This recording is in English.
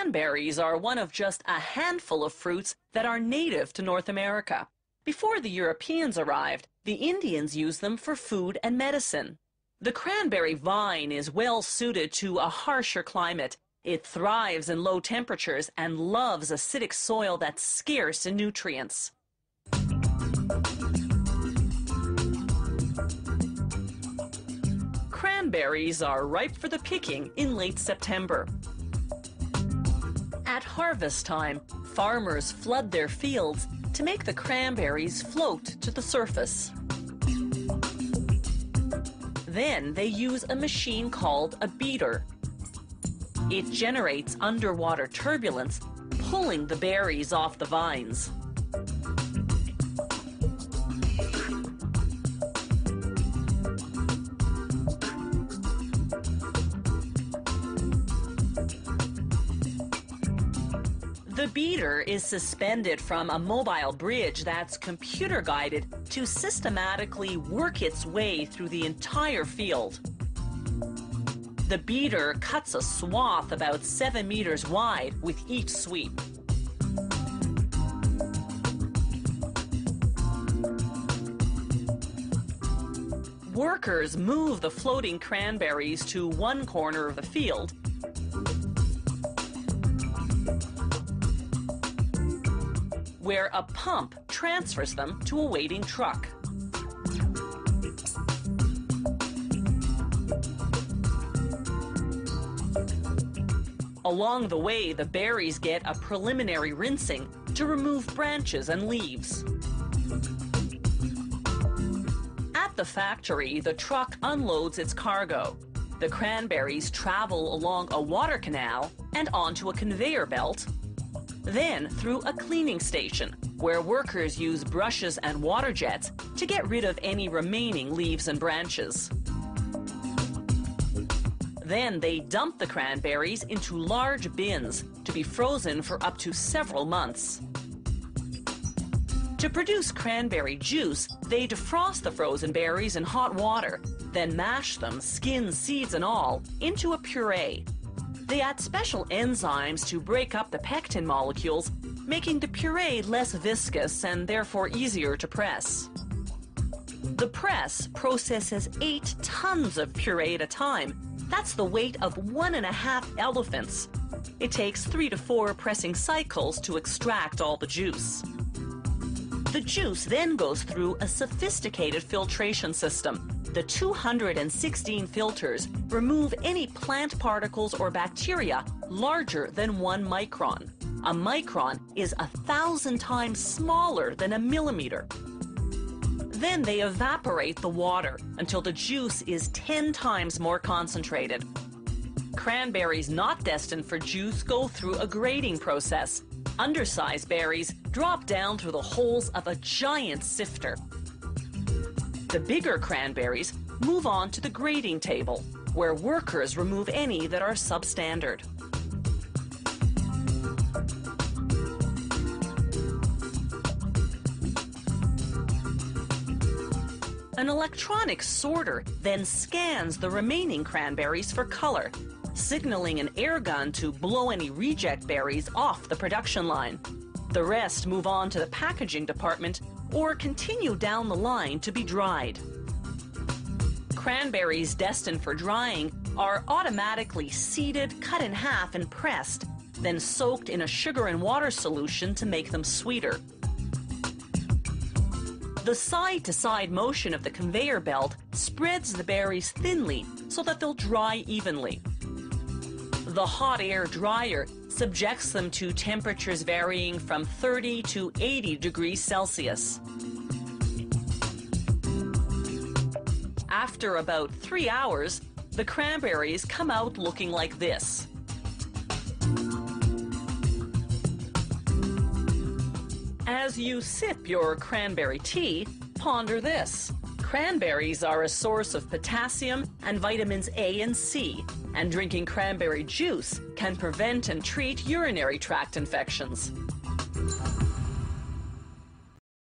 Cranberries are one of just a handful of fruits that are native to North America. Before the Europeans arrived, the Indians used them for food and medicine. The cranberry vine is well suited to a harsher climate. It thrives in low temperatures and loves acidic soil that's scarce in nutrients. Cranberries are ripe for the picking in late September. At harvest time, farmers flood their fields to make the cranberries float to the surface. Then they use a machine called a beater. It generates underwater turbulence, pulling the berries off the vines. The beater is suspended from a mobile bridge that's computer-guided to systematically work its way through the entire field. The beater cuts a swath about 7 meters wide with each sweep. Workers move the floating cranberries to one corner of the field, where a pump transfers them to a waiting truck. Along the way, the berries get a preliminary rinsing to remove branches and leaves. At the factory, the truck unloads its cargo. The cranberries travel along a water canal and onto a conveyor belt, then through a cleaning station, where workers use brushes and water jets to get rid of any remaining leaves and branches. Then they dump the cranberries into large bins to be frozen for up to several months. To produce cranberry juice, they defrost the frozen berries in hot water, then mash them, skins, seeds and all, into a puree. They add special enzymes to break up the pectin molecules, making the puree less viscous and therefore easier to press. The press processes 8 tons of puree at a time. That's the weight of 1.5 elephants. It takes 3 to 4 pressing cycles to extract all the juice. The juice then goes through a sophisticated filtration system. The 216 filters remove any plant particles or bacteria larger than 1 micron. A micron is 1,000 times smaller than a millimeter. Then they evaporate the water until the juice is 10 times more concentrated. Cranberries not destined for juice go through a grading process. Undersized berries drop down through the holes of a giant sifter. The bigger cranberries move on to the grading table, where workers remove any that are substandard. An electronic sorter then scans the remaining cranberries for color, signaling an air gun to blow any reject berries off the production line. The rest move on to the packaging department or continue down the line to be dried. Cranberries destined for drying are automatically seeded, cut in half and pressed, then soaked in a sugar and water solution to make them sweeter. The side-to-side motion of the conveyor belt spreads the berries thinly so that they'll dry evenly. The hot air dryer subjects them to temperatures varying from 30 to 80 degrees Celsius. After about 3 hours, the cranberries come out looking like this. As you sip your cranberry tea, ponder this. Cranberries are a source of potassium and vitamins A and C, and drinking cranberry juice can prevent and treat urinary tract infections.